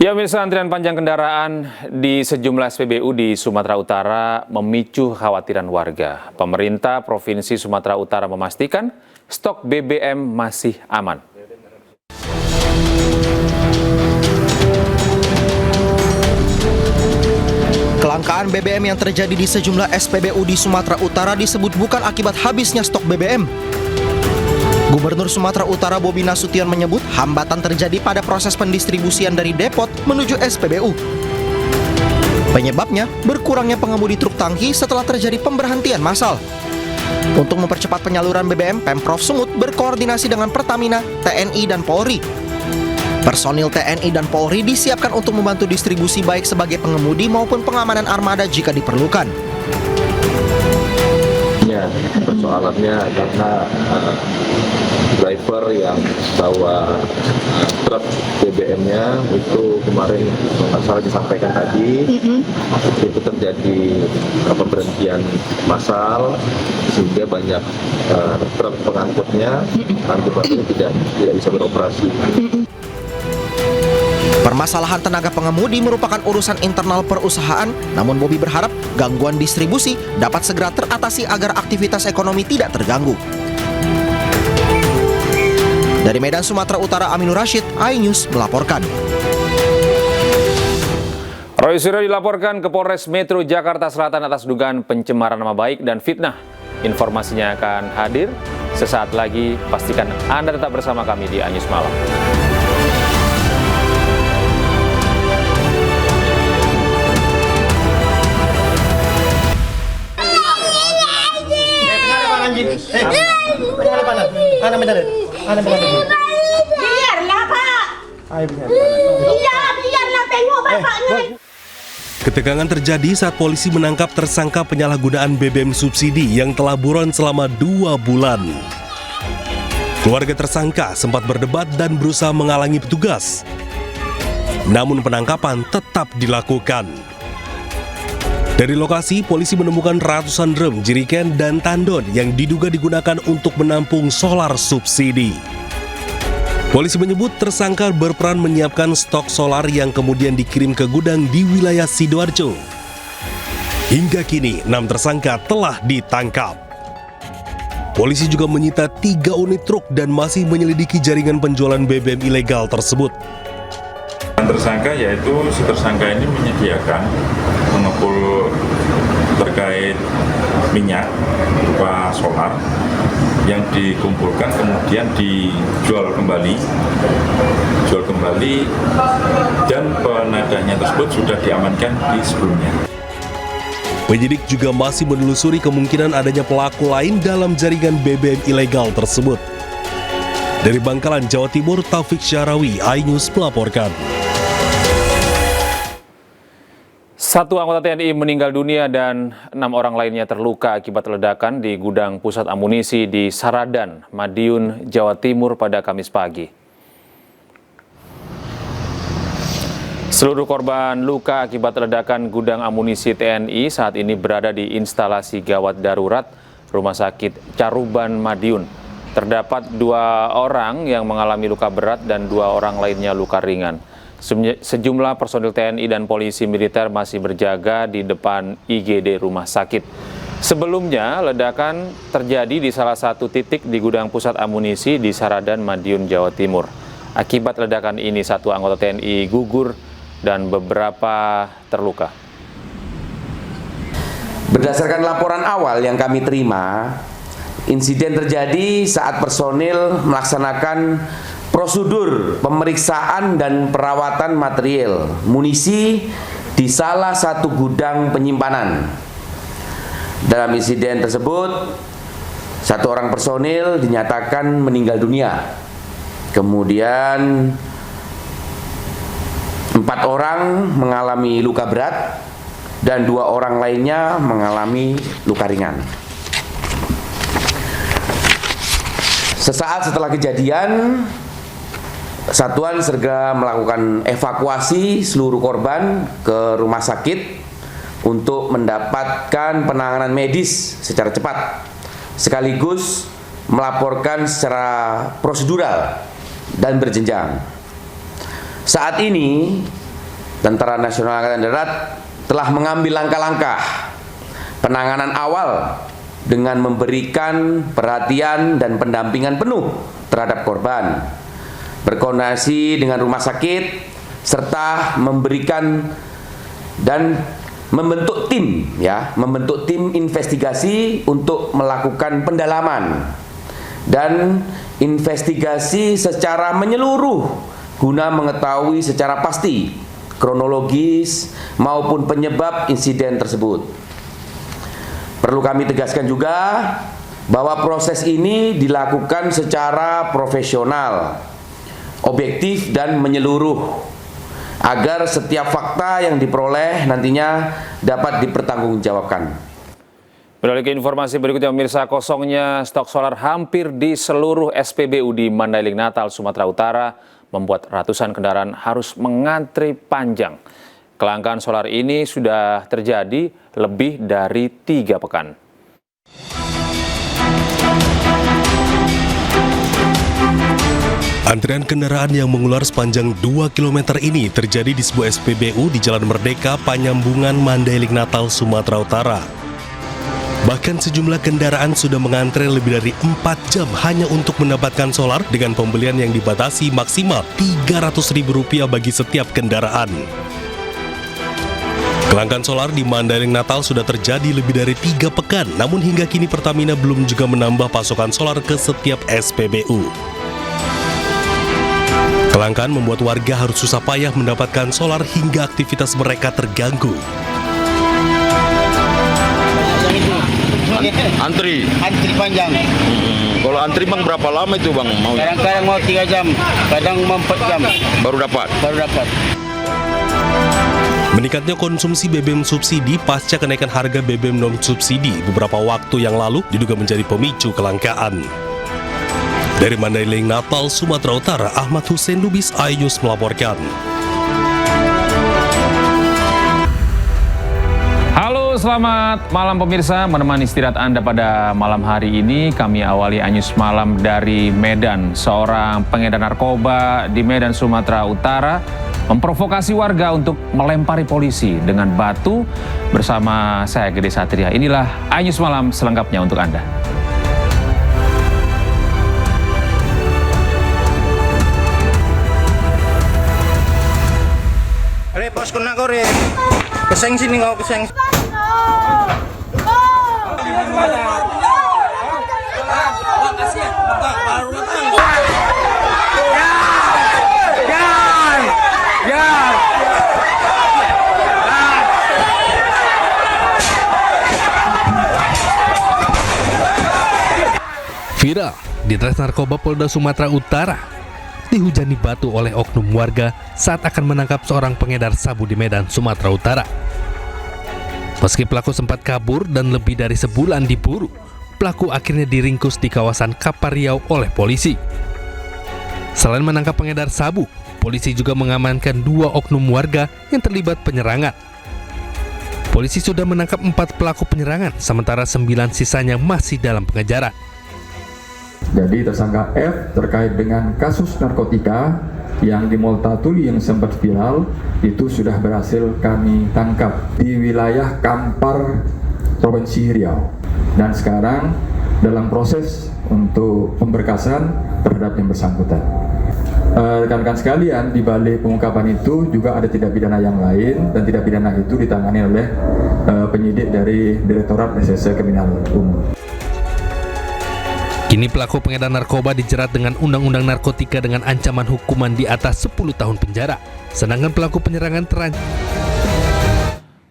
Ya, pemirsa, antrian panjang kendaraan di sejumlah SPBU di Sumatera Utara memicu kekhawatiran warga. Pemerintah Provinsi Sumatera Utara memastikan stok BBM masih aman. Kelangkaan BBM yang terjadi di sejumlah SPBU di Sumatera Utara disebut bukan akibat habisnya stok BBM. Gubernur Sumatera Utara Bobi Nasution menyebut hambatan terjadi pada proses pendistribusian dari depot menuju SPBU. Penyebabnya berkurangnya pengemudi truk tangki setelah terjadi pemberhentian massal. Untuk mempercepat penyaluran BBM, Pemprov Sumut berkoordinasi dengan Pertamina, TNI, dan Polri. Personil TNI dan Polri disiapkan untuk membantu distribusi baik sebagai pengemudi maupun pengamanan armada jika diperlukan. Ya, persoalannya karena driver yang bawa truk BBM-nya itu kemarin masalah disampaikan tadi itu terjadi pemberhentian massal sehingga banyak truk pengangkutnya tidak bisa beroperasi. Permasalahan tenaga pengemudi merupakan urusan internal perusahaan, namun Bobi berharap gangguan distribusi dapat segera teratasi agar aktivitas ekonomi tidak terganggu. Dari Medan, Sumatera Utara, Aminur Rashid, iNews melaporkan. Roy Suryo dilaporkan ke Polres Metro Jakarta Selatan atas dugaan pencemaran nama baik dan fitnah. Informasinya akan hadir sesaat lagi. Pastikan Anda tetap bersama kami di iNews Malam. Biarlah, Pak. Biarlah tengok bapaknya. Ketegangan terjadi saat polisi menangkap tersangka penyalahgunaan BBM subsidi yang telah buron selama 2 bulan. Keluarga tersangka sempat berdebat dan berusaha menghalangi petugas. Namun penangkapan tetap dilakukan. Dari lokasi, polisi menemukan ratusan drum, jeriken, dan tandon yang diduga digunakan untuk menampung solar subsidi. Polisi menyebut tersangka berperan menyiapkan stok solar yang kemudian dikirim ke gudang di wilayah Sidoarjo. Hingga kini, 6 tersangka telah ditangkap. Polisi juga menyita 3 unit truk dan masih menyelidiki jaringan penjualan BBM ilegal tersebut. Tersangka yaitu si tersangka ini menyediakan mengepul terkait minyak berupa solar yang dikumpulkan kemudian dijual kembali dan penadahnya tersebut sudah diamankan di sebelumnya. Penyidik juga masih menelusuri kemungkinan adanya pelaku lain dalam jaringan BBM ilegal tersebut. Dari Bangkalan, Jawa Timur, Taufik Syarawi, iNews melaporkan. 1 anggota TNI meninggal dunia dan 6 orang lainnya terluka akibat ledakan di gudang pusat amunisi di Saradan, Madiun, Jawa Timur pada Kamis pagi. Seluruh korban luka akibat ledakan gudang amunisi TNI saat ini berada di instalasi gawat darurat Rumah Sakit Caruban, Madiun. Terdapat 2 orang yang mengalami luka berat dan 2 orang lainnya luka ringan. Sejumlah personil TNI dan polisi militer masih berjaga di depan IGD rumah sakit. Sebelumnya, ledakan terjadi di salah satu titik di gudang pusat amunisi di Saradan, Madiun, Jawa Timur. Akibat ledakan ini, 1 anggota TNI gugur dan beberapa terluka. Berdasarkan laporan awal yang kami terima, insiden terjadi saat personil melaksanakan prosedur pemeriksaan dan perawatan material munisi di salah satu gudang penyimpanan. Dalam insiden tersebut, 1 orang personil dinyatakan meninggal dunia. Kemudian 4 orang mengalami luka berat dan 2 orang lainnya mengalami luka ringan. Sesaat setelah kejadian, satuan segera melakukan evakuasi seluruh korban ke rumah sakit untuk mendapatkan penanganan medis secara cepat, sekaligus melaporkan secara prosedural dan berjenjang. Saat ini Tentara Nasional Angkatan Darat telah mengambil langkah-langkah penanganan awal dengan memberikan perhatian dan pendampingan penuh terhadap korban, berkoordinasi dengan rumah sakit, serta memberikan dan membentuk tim investigasi untuk melakukan pendalaman dan investigasi secara menyeluruh guna mengetahui secara pasti kronologis maupun penyebab insiden tersebut. Perlu kami tegaskan juga bahwa proses ini dilakukan secara profesional, objektif dan menyeluruh agar setiap fakta yang diperoleh nantinya dapat dipertanggungjawabkan. Beralih ke informasi berikutnya, pemirsa, kosongnya stok solar hampir di seluruh SPBU di Mandailing Natal, Sumatera Utara membuat ratusan kendaraan harus mengantri panjang. Kelangkaan solar ini sudah terjadi lebih dari 3 pekan. Antrian kendaraan yang mengular sepanjang 2 km ini terjadi di sebuah SPBU di Jalan Merdeka, Panyambungan, Mandailing Natal, Sumatera Utara. Bahkan sejumlah kendaraan sudah mengantre lebih dari 4 jam hanya untuk mendapatkan solar dengan pembelian yang dibatasi maksimal Rp300.000 bagi setiap kendaraan. Kelangkaan solar di Mandailing Natal sudah terjadi lebih dari 3 pekan, namun hingga kini Pertamina belum juga menambah pasokan solar ke setiap SPBU. Kelangkaan membuat warga harus susah payah mendapatkan solar hingga aktivitas mereka terganggu. Antri panjang. Kalau antri bang berapa lama itu bang? Kadang-kadang mau 3 jam, kadang mau 4 jam. Baru dapat? Baru dapat. Meningkatnya konsumsi BBM subsidi pasca kenaikan harga BBM non-subsidi beberapa waktu yang lalu diduga menjadi pemicu kelangkaan. Dari Mandailing Natal, Sumatera Utara, Ahmad Hussein Lubis, iNews melaporkan. Halo, selamat malam pemirsa. Menemani istirahat Anda pada malam hari ini, kami awali iNews Malam dari Medan. Seorang pengedar narkoba di Medan, Sumatera Utara memprovokasi warga untuk melempari polisi dengan batu. Bersama saya, Gede Satria. Inilah iNews Malam selengkapnya untuk Anda. Repos kena kore. Keseng sini kau keseng. Viral di Ditres Narkoba Polda Sumatera Utara dihujani batu oleh oknum warga saat akan menangkap seorang pengedar sabu di Medan, Sumatera Utara. Meski pelaku sempat kabur dan lebih dari sebulan diburu, pelaku akhirnya diringkus di kawasan Kapariau oleh polisi. Selain menangkap pengedar sabu, polisi juga mengamankan 2 oknum warga yang terlibat penyerangan. Polisi sudah menangkap 4 pelaku penyerangan, sementara 9 sisanya masih dalam pengejaran. Jadi tersangka F terkait dengan kasus narkotika yang di Mall Tatuli yang sempat viral itu sudah berhasil kami tangkap di wilayah Kampar, Provinsi Riau. Dan sekarang dalam proses untuk pemberkasan terhadap yang bersangkutan. Rekan-rekan sekalian, di balik pengungkapan itu juga ada tindak pidana yang lain, dan tindak pidana itu ditangani oleh penyidik dari Direktorat Reserse Kriminal Umum. Kini pelaku pengedar narkoba dijerat dengan Undang-Undang Narkotika dengan ancaman hukuman di atas 10 tahun penjara. Sedangkan pelaku penyerangan terancam.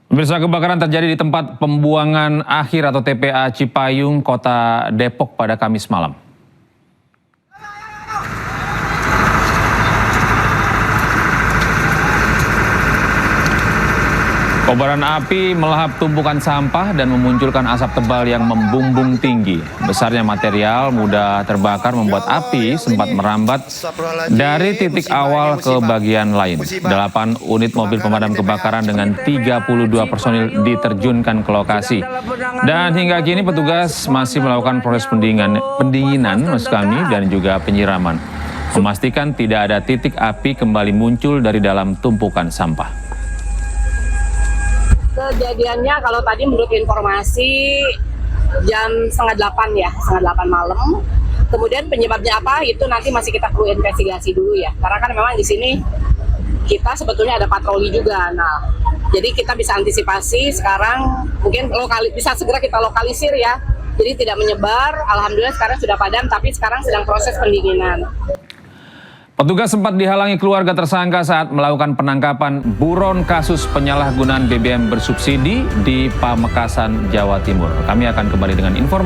Pemirsa, kebakaran terjadi di tempat pembuangan akhir atau TPA Cipayung, Kota Depok pada Kamis malam. Kobaran api melahap tumpukan sampah dan memunculkan asap tebal yang membumbung tinggi. Besarnya material mudah terbakar membuat api sempat merambat dari titik awal ke bagian lain. 8 unit mobil pemadam kebakaran dengan 32 personil diterjunkan ke lokasi. Dan hingga kini petugas masih melakukan proses pendinginan dan juga penyiraman. memastikan tidak ada titik api kembali muncul dari dalam tumpukan sampah. Kejadiannya kalau tadi menurut informasi jam 7:30 ya, 7:30 malam. Kemudian penyebabnya apa itu nanti masih kita perlu investigasi dulu ya. Karena kan memang di sini kita sebetulnya ada patroli juga. Nah, jadi kita bisa antisipasi sekarang mungkin bisa segera kita lokalisir ya. Jadi tidak menyebar, alhamdulillah sekarang sudah padam, tapi sekarang sedang proses pendinginan. Petugas sempat dihalangi keluarga tersangka saat melakukan penangkapan buron kasus penyalahgunaan BBM bersubsidi di Pamekasan, Jawa Timur. Kami akan kembali dengan informasi